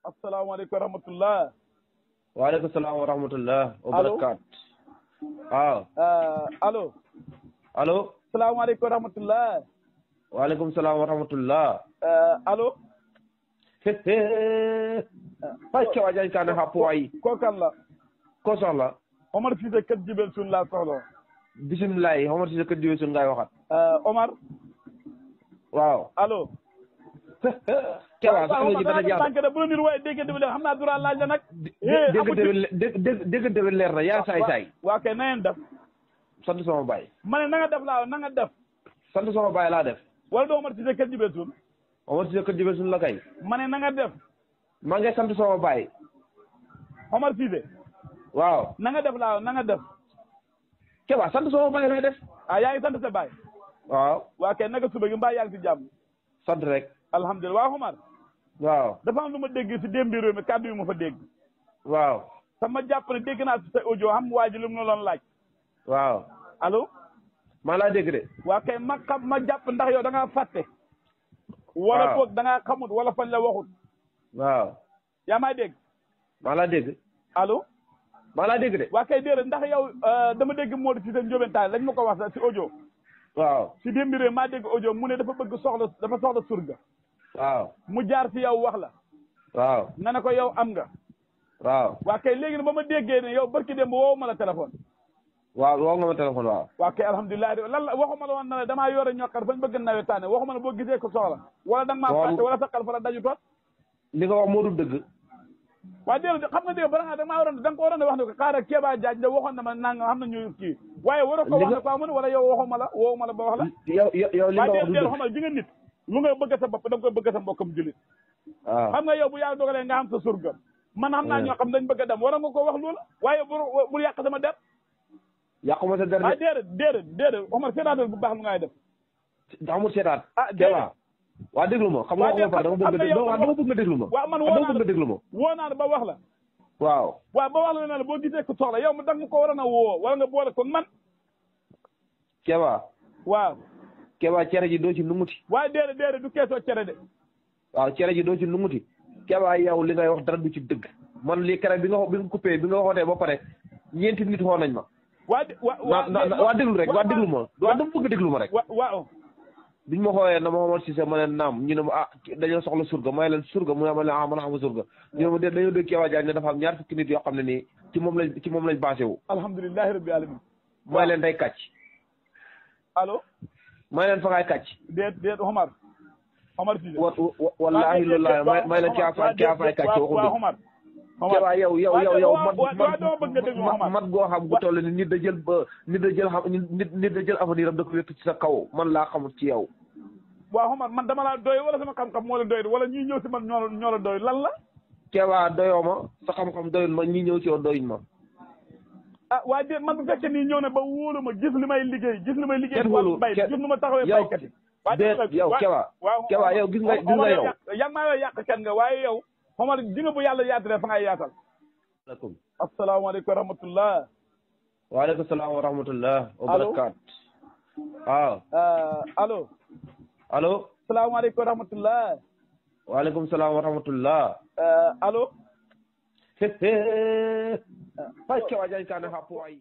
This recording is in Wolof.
asalaamaaleykum wa rahmatullah. waaleykum salaam wa rahmatullah wa barakaat. waaw. allo. allo. salaamaaleykum wa rahmatullah. waaleykum salaam wa rahmatullah. allo. fay kewa jañ kaane happu wayi. ko kan la. ko soxla. Omar Cissé kër Jibel Sun laa soxla. bisimilahi Omar Cissé kër Jibel Sun ngay waxat. Omar. waaw. allo. kewa sax nga ji dana jaar tànk de bu la nit waaye déggante bi xam naa dura laaj la nag. déggante bi leer na yaa saay waa kay na ngeen def. sant sama baay. ma ne na nga def laa na nga def. sant sama baay laa def. wala doo Omar Cissé kër Jibel Sun. Omar Cissé kër Jibel Sun la kay. ma ne na nga def. maa ngi sant sama baay. Omar Cissé. waaw. na nga def laa na nga def. kewa sant sama baay lay def. yaa ngi sant sa baay. waaw. waa kay naka suba gi mbaa yaa ngi si jàmm. sant rek. alhamdulilah waa Omar. waaw. dafa am lu ma dégg si démb réew mi kàddu yu ma fa dégg. waaw. sama jàpp ne dégg naa si sa audio xam waa ji lu mu doon laaj. waaw. allo. maa laa dégg de. waa kay ma jàpp ndax yow da ngaa fàtte. wala boog da ngaa xamut wala fañ la waxut. waaw. yaa may dégg. maa laa dégg. allo. maa laa dégg de. waa kay déedéet ndax yow dama dégg Modou Cissé Ndiobène lañ ma ko wax si audio. waaw. si démb réew maa dégg audio mu ne dafa soxla surga. waaw. mu jaar si yow wax la. waaw. nga ne ko yow am nga. waaw. waa kay léegi nag ba ma déggee ne yow barki démb woowu ma la téléphone. waaw woo nga ma téléphone waaw. waa kay alhamdulilah lan la waxuma la woon na la damaa yore ñokkar fañ bëgg nawetaane waxuma la boo gisee ko soxla. wala da nga maa fàtte wala sa xel fa la daju toot. li nga wax moo dul dëgg. waaye déedéet xam nga dégg bala ngaa da nga ko waroon a wax ne ko xaaral Kéba Diagne da waxoon na ma nanga xam na ñu kii waaye waroo ko wax ne ko amoon wala yow waxuma la woowuma la ba wax la. yow li nga wax du dëgg xam nga ji nga nit lu nga bëgg sa bopp da nga koy bëgg sa mbokkam jullit. waaw xam nga yow bu yàlla dogalee nga xam sa surga man xam naa ñoo xam dañ bëgg a dem waroon nga ko wax loolu waaye bul yàq sama der. yàquma sa der de. waaye déedéet Omar seetaatal bu baax lu ngay def. amul seetaat. déedéet. waa déglu ma xam nga wax nga pare dama bëgg nga déglu ma. waaw man woo naa la ba wax la. waaw. waaw ba wax la ne la boo gisee ko soxla yow da nga ko waroon a woo wala nga boole ko man. Kéba. waaw. Kéba cere ji doo ci nunguti. waaye déedéet du keesoo cere de. waaw cere ji doo ci nunguti. Kéba yow li ngay wax dara du ci dëgg. man lii keroog bi nga coupé bi nga xootee ba pare ñeenti nit xoo nañ ma. waa déglu rek waa déglu ma. waa dama bëgg déglu ma rek. waaw. biñ ma xooyee na ma Omar Cissé ma ne naam ñu ne ma dañoo soxla surga may leen surga mu ne ma ne man xam surga ñu ne ma dañoo dégg Kéba Diagne ne dafa am ñaar fukki nit yoo xam ne nii ci moom lañ basé wu. alhamdulilahi rabbi alamin. may leen day kàcc. allo. may leen fa ngay kàcc. déet Omar Cissé. wallaahi loolu may leen caa fay kàcc waxu dëgg. Kéba yow mat goo xam gu toll ni nit da jël avenir am da ko wéttu ci sa kaw man laa xamut ci yow. waaw Omar man dama laa doy wala sama xam-xam moo la doy wala ñii ñëw si man ñoo la doy lan la. Kéba doyoo ma sa xam-xam doyul ma ñii ñëw ci yow doyuñ ma. waaye déet man bu fekkee nii ñëw ne ba wóolu ma gis li may liggéey. kenn wóolu bay gis nu ma taxawee baykat yi. déet yow Kéba yow gis nga yow. yaa maa ngi yàq kenn nga waaye yow. Omar ji nga bu yàlla yaatalee fa ngay yaatal. asalaamaaleykum wa rahmatullah. waaleykum salaam wa rahmatullah. wa barakaat. waaw. allo. allo. salaamaaleykum wa rahmatullah. waaleykum salaam wa rahmatullah. allo. fay Kéba Diagne kaane happu wayi.